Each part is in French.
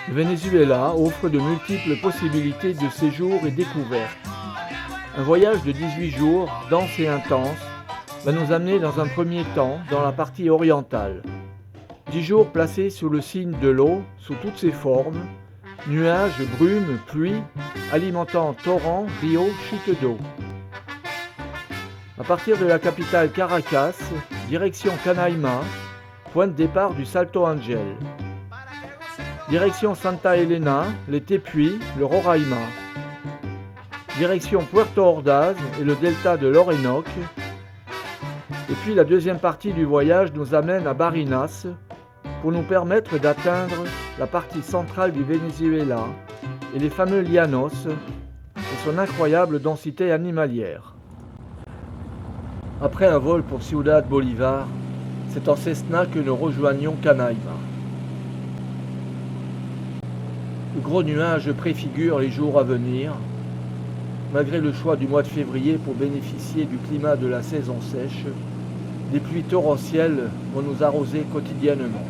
Le Venezuela offre de multiples possibilités de séjour et découvertes. Un voyage de 18 jours, dense et intense, va nous amener dans un premier temps dans la partie orientale. 10 jours placés sous le signe de l'eau, sous toutes ses formes, nuages, brumes, pluie, alimentant torrents, rios, chutes d'eau. À partir de la capitale Caracas, direction Canaima, point de départ du Salto Ángel. Direction Santa Elena, les Tepuy, le Roraima. Direction Puerto Ordaz et le delta de l'Orénoque. Et puis la deuxième partie du voyage nous amène à Barinas pour nous permettre d'atteindre la partie centrale du Venezuela et les fameux Llanos et son incroyable densité animalière. Après un vol pour Ciudad Bolívar, c'est en Cessna que nous rejoignons Canaima. De gros nuages préfigurent les jours à venir, malgré le choix du mois de février pour bénéficier du climat de la saison sèche. Des pluies torrentielles vont nous arroser quotidiennement.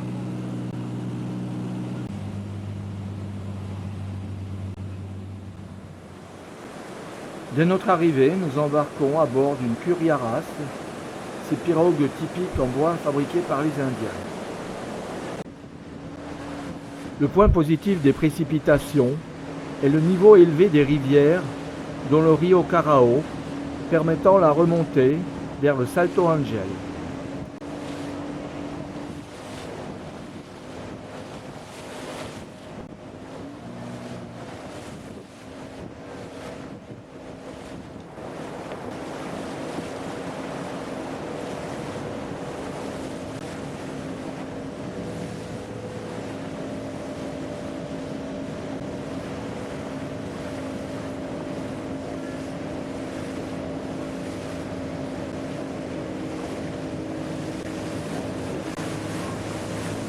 Dès notre arrivée, nous embarquons à bord d'une curiaras, ces pirogues typiques en bois fabriquées par les Indiens. Le point positif des précipitations est le niveau élevé des rivières, dont le Rio Carao, permettant la remontée vers le Salto Ángel.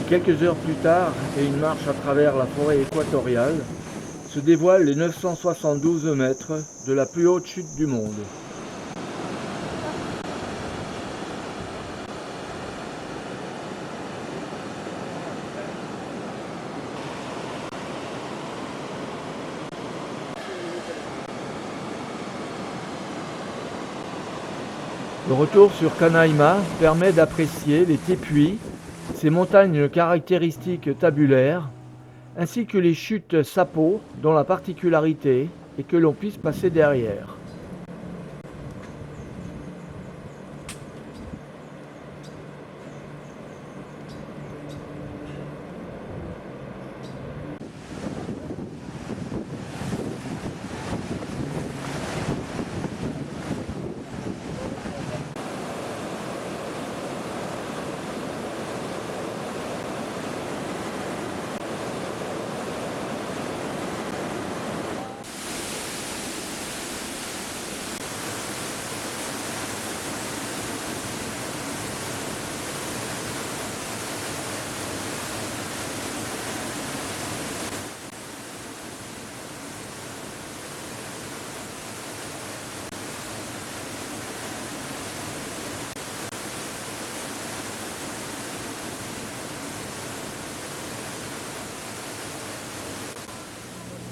Quelques heures plus tard, et une marche à travers la forêt équatoriale, se dévoilent les 972 mètres de la plus haute chute du monde. Le retour sur Canaima permet d'apprécier les Tepuy, ces montagnes caractéristiques tabulaires, ainsi que les chutes Sapo, dont la particularité est que l'on puisse passer derrière.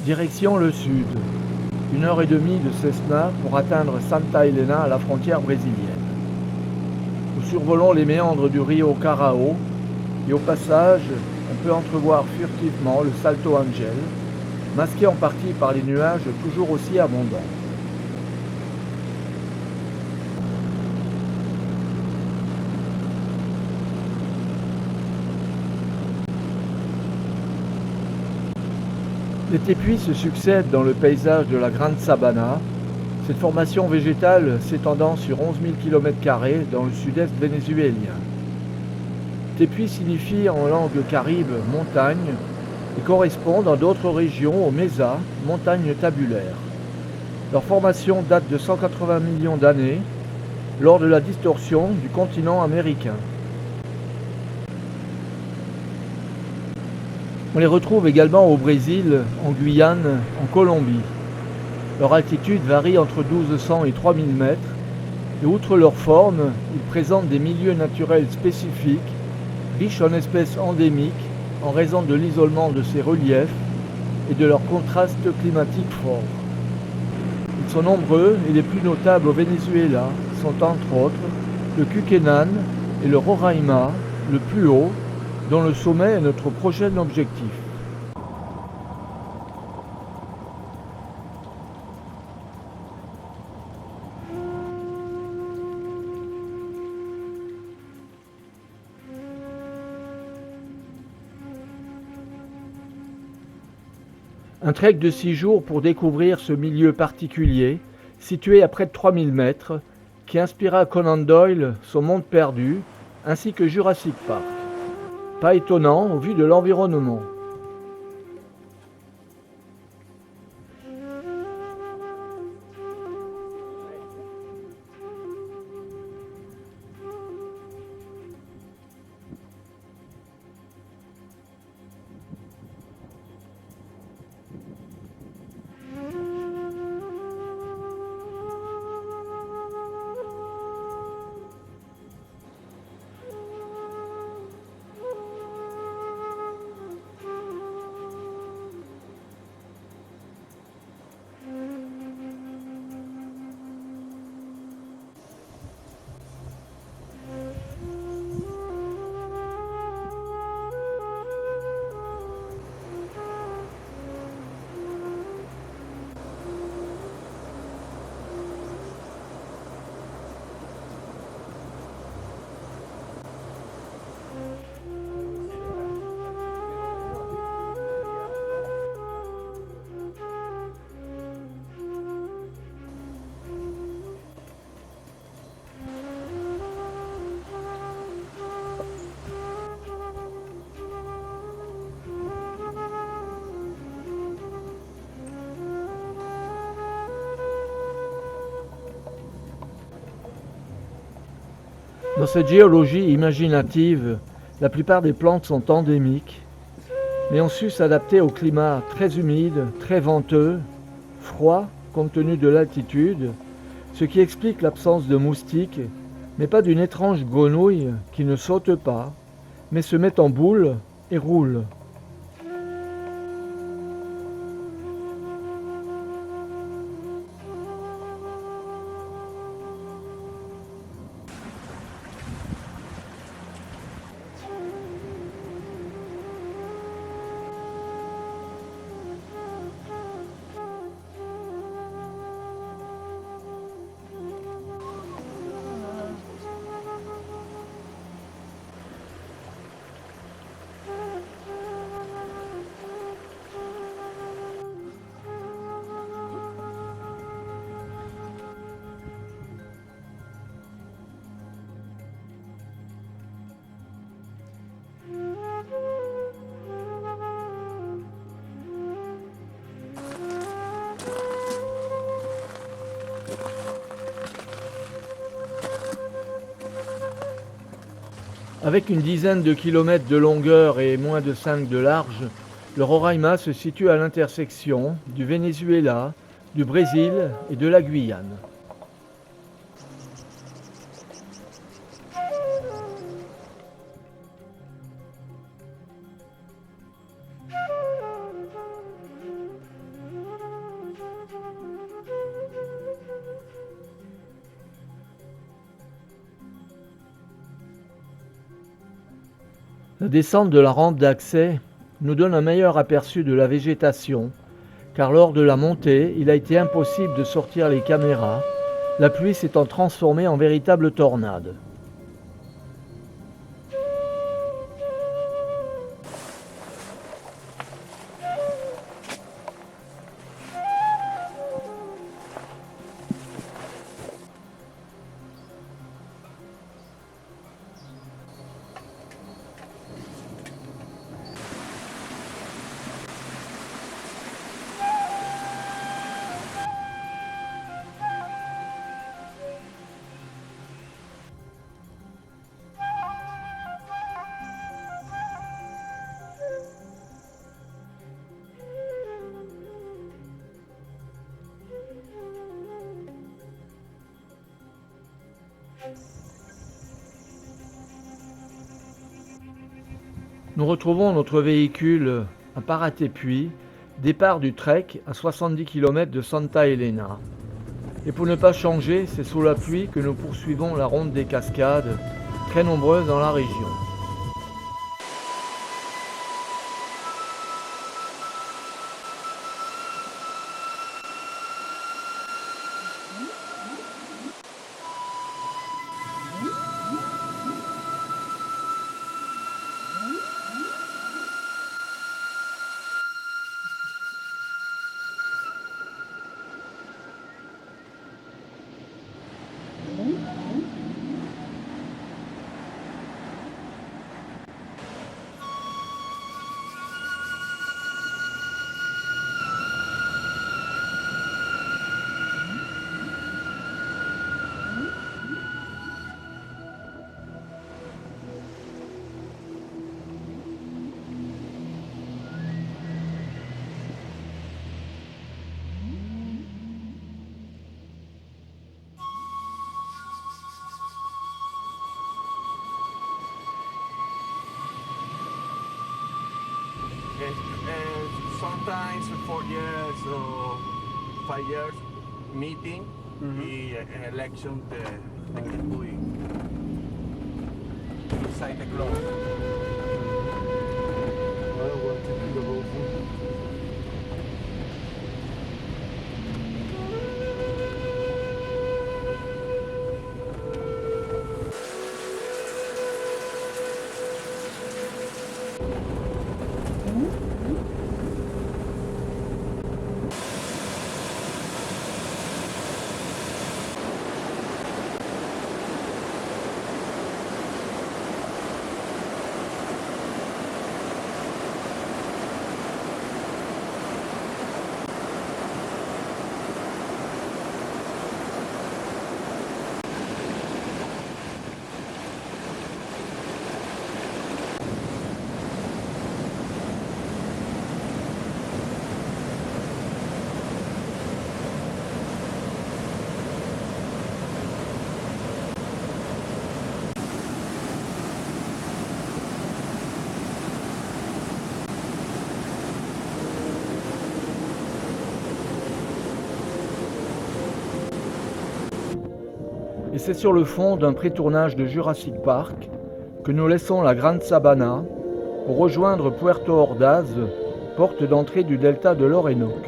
Direction le sud, 1h30 de Cessna pour atteindre Santa Elena à la frontière brésilienne. Nous survolons les méandres du Rio Carao et au passage, on peut entrevoir furtivement le Salto Ángel, masqué en partie par les nuages toujours aussi abondants. Les Tepuy se succèdent dans le paysage de la Grande Sabana, cette formation végétale s'étendant sur 11 000 km² dans le sud-est vénézuélien. Tepuy signifie en langue caribe montagne et correspond dans d'autres régions aux mesas, montagnes tabulaires. Leur formation date de 180 millions d'années, lors de la distorsion du continent américain. On les retrouve également au Brésil, en Guyane, en Colombie. Leur altitude varie entre 1200 et 3000 mètres, et outre leur forme, ils présentent des milieux naturels spécifiques, riches en espèces endémiques, en raison de l'isolement de ces reliefs et de leurs contrastes climatiques forts. Ils sont nombreux et les plus notables au Venezuela sont entre autres le Kukenan et le Roraima, le plus haut, dont le sommet est notre prochain objectif. Un trek de 6 jours pour découvrir ce milieu particulier, situé à près de 3000 mètres, qui inspira Conan Doyle son Monde perdu, ainsi que Jurassic Park. Pas étonnant au vu de l'environnement. Dans cette géologie imaginative, la plupart des plantes sont endémiques, mais ont su s'adapter au climat très humide, très venteux, froid compte tenu de l'altitude, ce qui explique l'absence de moustiques, mais pas d'une étrange grenouille qui ne saute pas, mais se met en boule et roule. Avec une dizaine de kilomètres de longueur et moins de 5 de large, le Roraima se situe à l'intersection du Venezuela, du Brésil et de la Guyane. La descente de la rampe d'accès nous donne un meilleur aperçu de la végétation, car lors de la montée, il a été impossible de sortir les caméras, la pluie s'étant transformée en véritable tornade. Nous retrouvons notre véhicule à Paratepuy Départ du trek à 70 km de Santa Elena. Et pour ne pas changer, c'est sous la pluie que nous poursuivons la ronde des cascades, très nombreuses dans la région. Sometimes 4 years or 5 years meeting y election de Kikui inside the club. Et c'est sur le fond d'un pré-tournage de Jurassic Park que nous laissons la Grande Sabana pour rejoindre Puerto Ordaz, porte d'entrée du delta de l'Orénoque.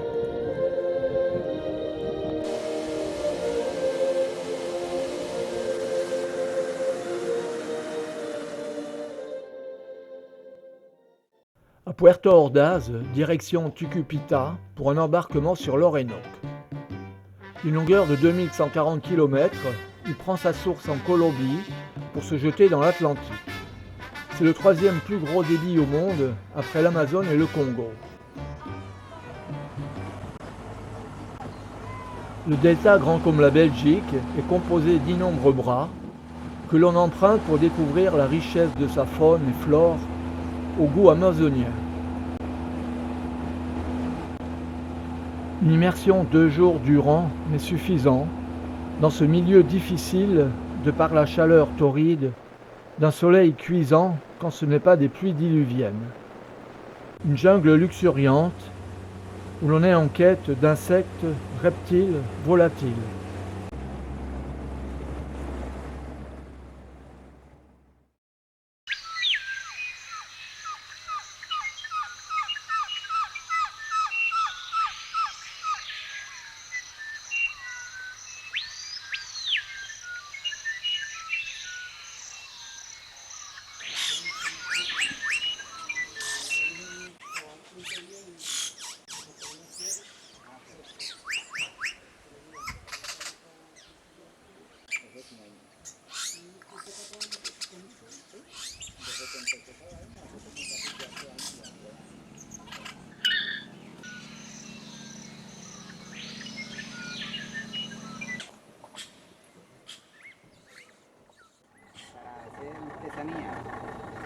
À Puerto Ordaz, direction Tucupita pour un embarquement sur l'Orénoque. D'une longueur de 2140 km, il prend sa source en Colombie pour se jeter dans l'Atlantique. C'est le troisième plus gros débit au monde, après l'Amazone et le Congo. Le delta, grand comme la Belgique, est composé d'innombreux bras que l'on emprunte pour découvrir la richesse de sa faune et flore au goût amazonien. Une immersion 2 jours durant n'est suffisant dans ce milieu difficile de par la chaleur torride d'un soleil cuisant quand ce n'est pas des pluies diluviennes. Une jungle luxuriante où l'on est en quête d'insectes, reptiles, volatiles.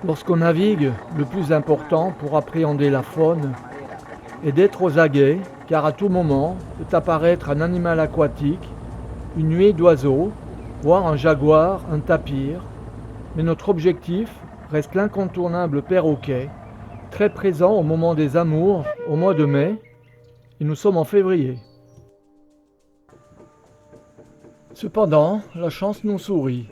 Lorsqu'on navigue, le plus important pour appréhender la faune est d'être aux aguets, car à tout moment peut apparaître un animal aquatique, une nuée d'oiseaux, voire un jaguar, un tapir. Mais notre objectif reste l'incontournable perroquet, très présent au moment des amours, au mois de mai, et nous sommes en février. Cependant, la chance nous sourit.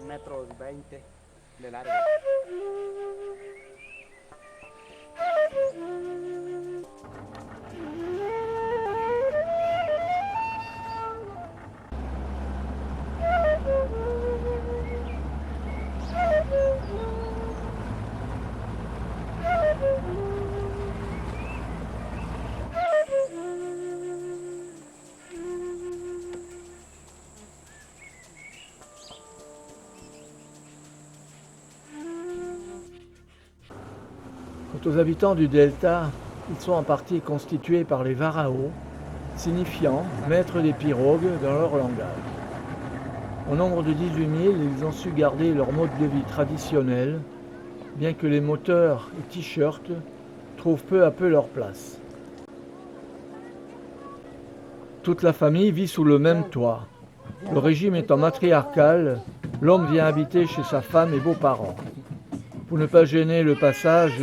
Metros 20 de largo. Quant aux habitants du delta, ils sont en partie constitués par les Warao, signifiant maîtres des pirogues dans leur langage. Au nombre de 18 000, ils ont su garder leur mode de vie traditionnel, bien que les moteurs et t-shirts trouvent peu à peu leur place. Toute la famille vit sous le même toit. Le régime étant matriarcal, l'homme vient habiter chez sa femme et beaux-parents. Pour ne pas gêner le passage,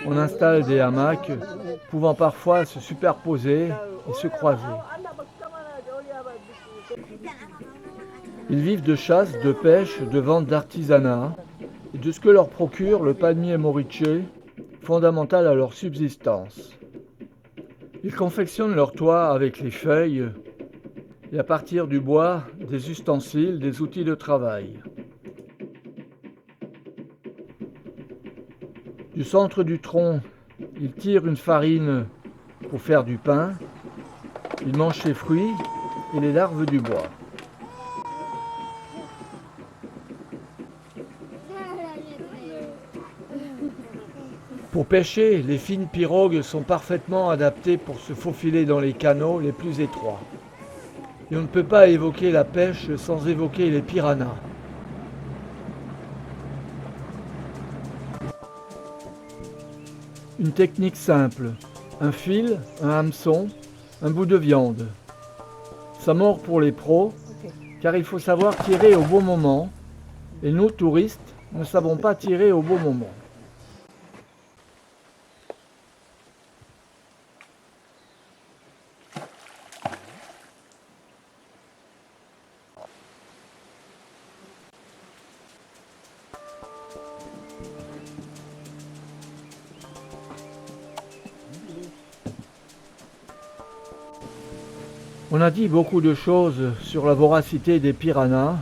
on installe des hamacs, pouvant parfois se superposer et se croiser. Ils vivent de chasse, de pêche, de vente d'artisanat et de ce que leur procure le palmier moriche, fondamental à leur subsistance. Ils confectionnent leur toit avec les feuilles et à partir du bois, des ustensiles, des outils de travail. Du centre du tronc, ils tirent une farine pour faire du pain. Ils mangent ses fruits et les larves du bois. Pour pêcher, les fines pirogues sont parfaitement adaptées pour se faufiler dans les canaux les plus étroits. Et on ne peut pas évoquer la pêche sans évoquer les piranhas. Une technique simple, un fil, un hameçon, un bout de viande. Ça mord pour les pros, car il faut savoir tirer au bon moment, et nous, touristes, ne savons pas tirer au bon moment. On a dit beaucoup de choses sur la voracité des piranhas.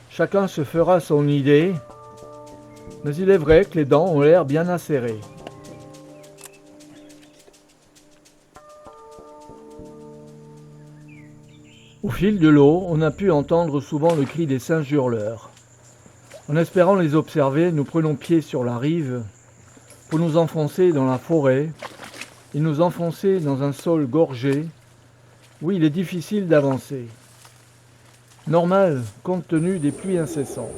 Chacun se fera son idée, mais il est vrai que les dents ont l'air bien acérées. Au fil de l'eau, on a pu entendre souvent le cri des singes hurleurs. En espérant les observer, nous prenons pied sur la rive pour nous enfoncer dans la forêt et nous enfoncer dans un sol gorgé où il est difficile d'avancer. Normal, compte tenu des pluies incessantes.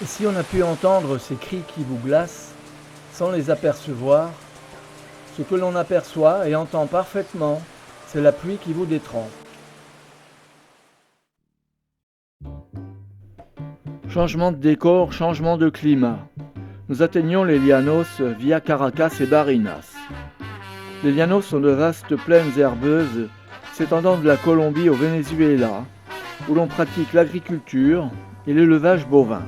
Et si on a pu entendre ces cris qui vous glacent, sans les apercevoir, ce que l'on aperçoit et entend parfaitement, c'est la pluie qui vous détrempe. Changement de décor, changement de climat. Nous atteignons les Llanos via Caracas et Barinas. Les Llanos sont de vastes plaines herbeuses s'étendant de la Colombie au Venezuela, où l'on pratique l'agriculture et l'élevage bovin.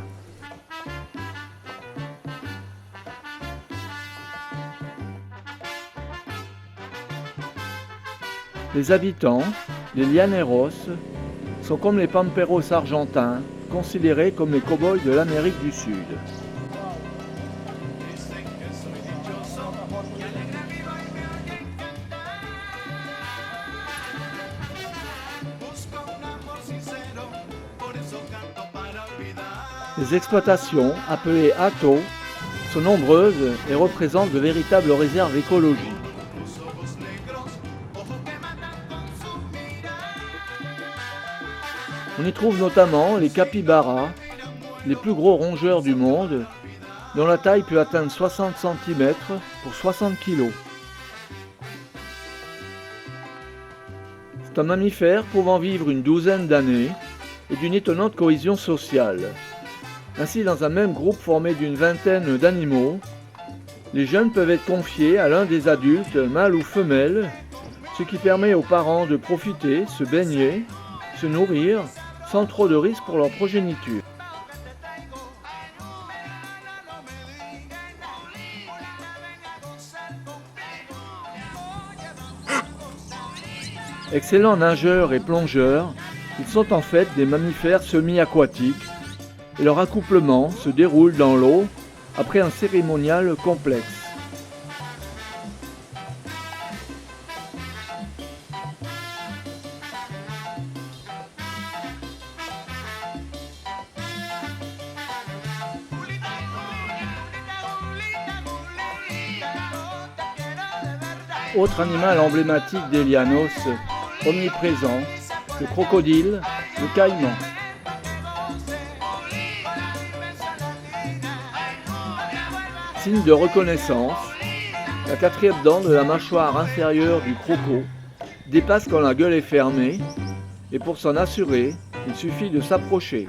Les habitants, les Llaneros, sont comme les Pamperos argentins, considérés comme les cow-boys de l'Amérique du Sud. Les exploitations, appelées hatos, sont nombreuses et représentent de véritables réserves écologiques. On y trouve notamment les capybaras, les plus gros rongeurs du monde, dont la taille peut atteindre 60 cm pour 60 kg. C'est un mammifère pouvant vivre une douzaine d'années et d'une étonnante cohésion sociale. Ainsi, dans un même groupe formé d'une vingtaine d'animaux, les jeunes peuvent être confiés à l'un des adultes, mâle ou femelle, ce qui permet aux parents de profiter, se baigner, se nourrir, sans trop de risques pour leur progéniture. Excellents nageurs et plongeurs, ils sont en fait des mammifères semi-aquatiques et leur accouplement se déroule dans l'eau après un cérémonial complexe. Autre animal emblématique des Llanos, omniprésent, le crocodile, le caïman. Signe de reconnaissance, la quatrième dent de la mâchoire inférieure du croco dépasse quand la gueule est fermée, et pour s'en assurer, il suffit de s'approcher.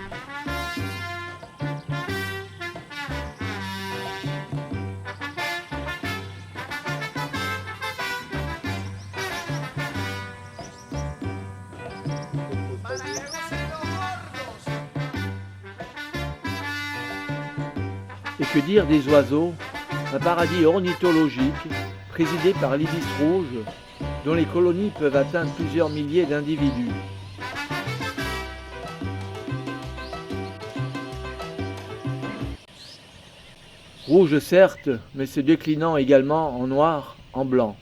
Et que dire des oiseaux, un paradis ornithologique présidé par l'ibis rouge, dont les colonies peuvent atteindre plusieurs milliers d'individus. Rouge certes, mais se déclinant également en noir, en blanc.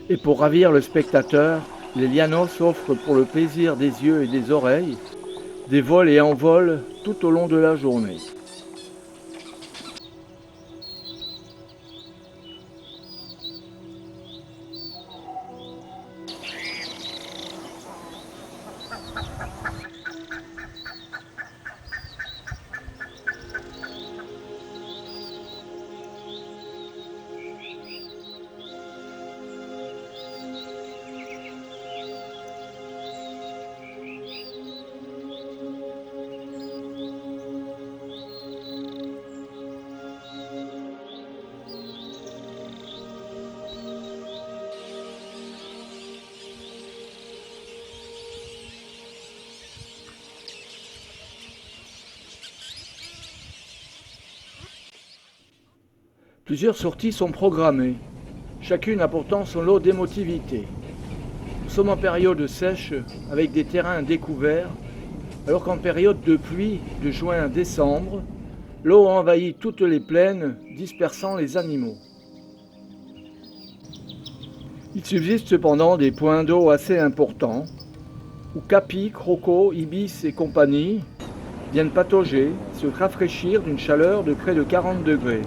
Et pour ravir le spectateur, les Llanos offrent pour le plaisir des yeux et des oreilles des vols et envols tout au long de la journée. Plusieurs sorties sont programmées. Chacune a pourtant son lot d'émotivité. Nous sommes en période sèche avec des terrains découverts, alors qu'en période de pluie, de juin à décembre, l'eau envahit toutes les plaines, dispersant les animaux. Il subsiste cependant des points d'eau assez importants, où capis, crocos, ibis et compagnie viennent patauger, se rafraîchir d'une chaleur de près de 40 degrés.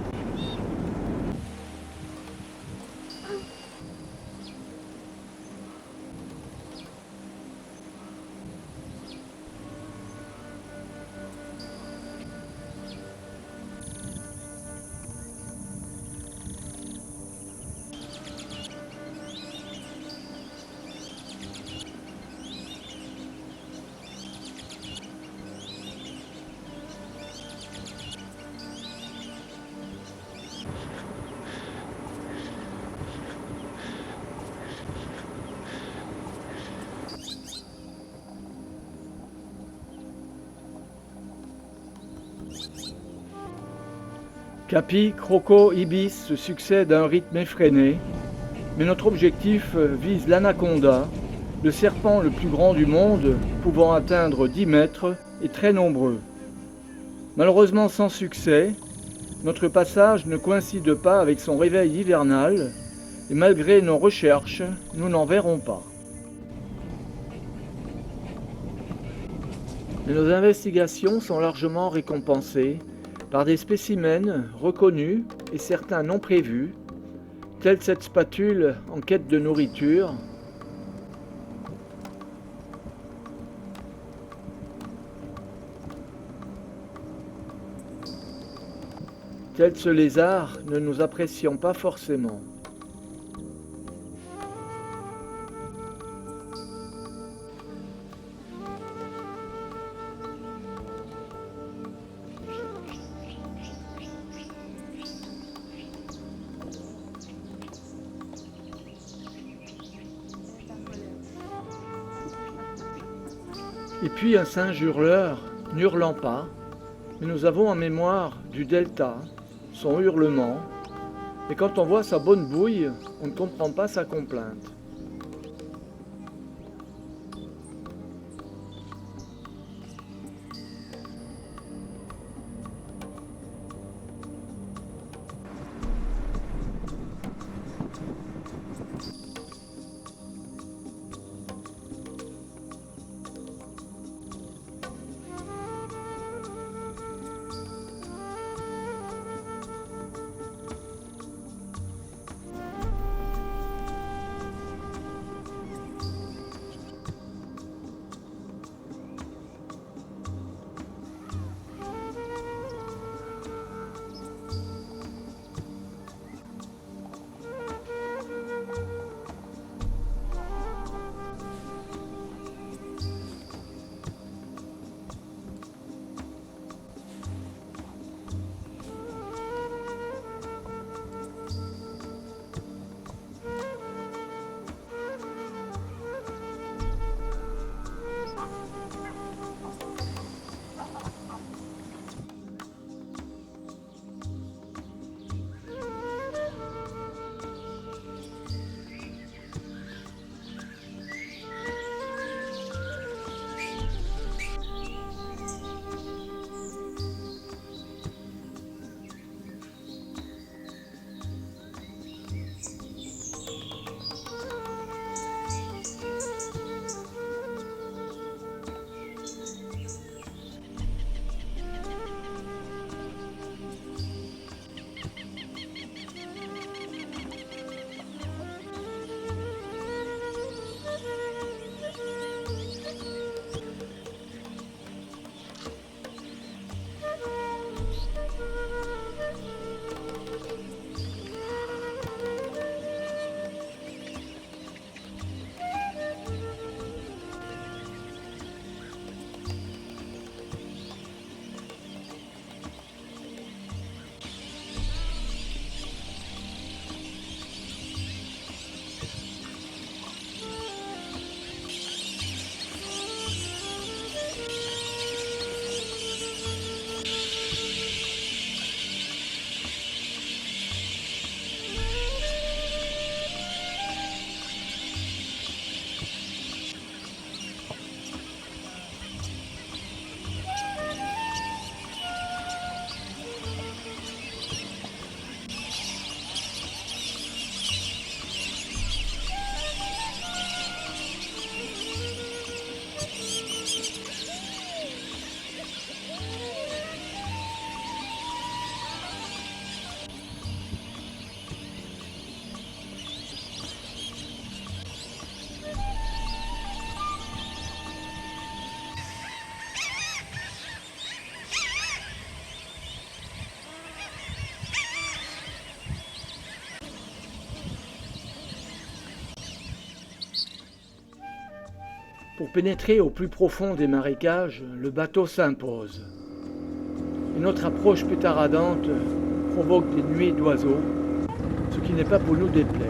Capis, crocos, ibis se succèdent à un rythme effréné, mais notre objectif vise l'anaconda, le serpent le plus grand du monde, pouvant atteindre 10 mètres et très nombreux. Malheureusement sans succès, notre passage ne coïncide pas avec son réveil hivernal, et malgré nos recherches, nous n'en verrons pas. Mais nos investigations sont largement récompensées par des spécimens reconnus et certains non prévus, tels cette spatule en quête de nourriture, tel ce lézard ne nous apprécions pas forcément. Et puis un singe hurleur, n'hurlant pas, mais nous avons en mémoire du delta, son hurlement, et quand on voit sa bonne bouille, on ne comprend pas sa complainte. Pour pénétrer au plus profond des marécages, le bateau s'impose. Et notre approche pétaradante provoque des nuées d'oiseaux, ce qui n'est pas pour nous déplaire.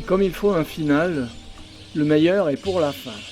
Comme il faut un final, le meilleur est pour la fin.